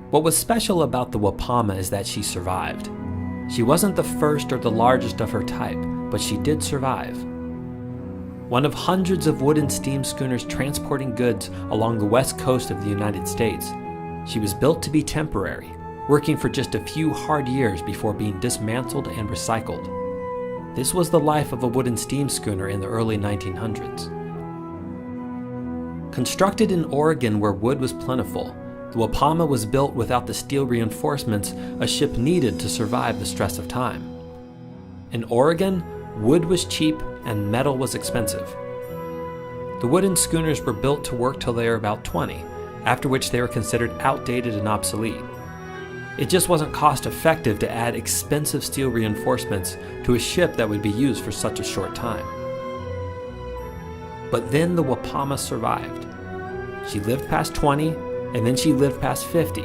What was special about the Wapama is that she survived. She wasn't the first or the largest of her type, but she did survive. One of hundreds of wooden steam schooners transporting goods along the west coast of the United States, she was built to be temporary, working for just a few hard years before being dismantled and recycled. This was the life of a wooden steam schooner in the early 1900s. Constructed in Oregon where wood was plentiful, the Wapama was built without the steel reinforcements a ship needed to survive the stress of time. In Oregon, wood was cheap and metal was expensive. The wooden schooners were built to work till they were about 20, after which they were considered outdated and obsolete. It just wasn't cost effective to add expensive steel reinforcements to a ship that would be used for such a short time. But then the Wapama survived. She lived past 20, and then she lived past 50,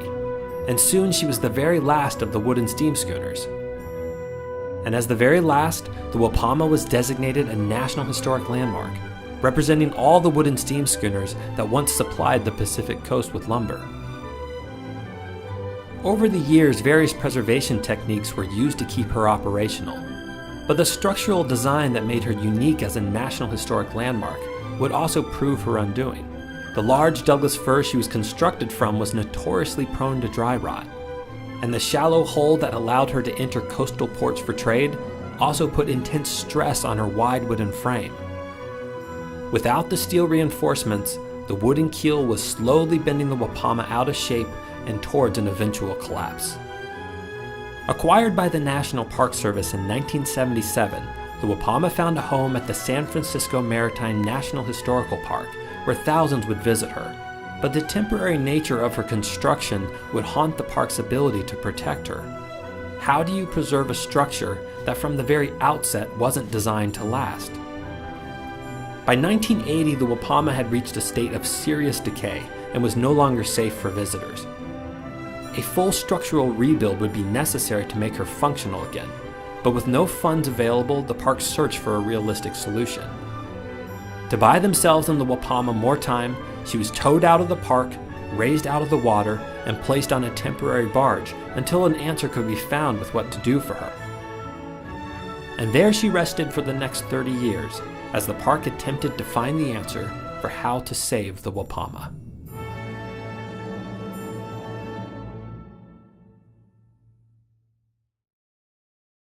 and soon she was the very last of the wooden steam schooners. And as the very last, the Wapama was designated a National Historic Landmark, representing all the wooden steam schooners that once supplied the Pacific coast with lumber. Over the years, various preservation techniques were used to keep her operational, but the structural design that made her unique as a National Historic Landmark would also prove her undoing. The large Douglas fir she was constructed from was notoriously prone to dry rot, and the shallow hull that allowed her to enter coastal ports for trade also put intense stress on her wide wooden frame. Without the steel reinforcements, the wooden keel was slowly bending the Wapama out of shape and towards an eventual collapse. Acquired by the National Park Service in 1977, the Wapama found a home at the San Francisco Maritime National Historical Park, where thousands would visit her. But the temporary nature of her construction would haunt the park's ability to protect her. How do you preserve a structure that from the very outset wasn't designed to last? By 1980, the Wapama had reached a state of serious decay and was no longer safe for visitors. A full structural rebuild would be necessary to make her functional again, but with no funds available, the park searched for a realistic solution. To buy themselves and the Wapama more time, she was towed out of the park, raised out of the water, and placed on a temporary barge until an answer could be found with what to do for her. And there she rested for the next 30 years, as the park attempted to find the answer for how to save the Wapama.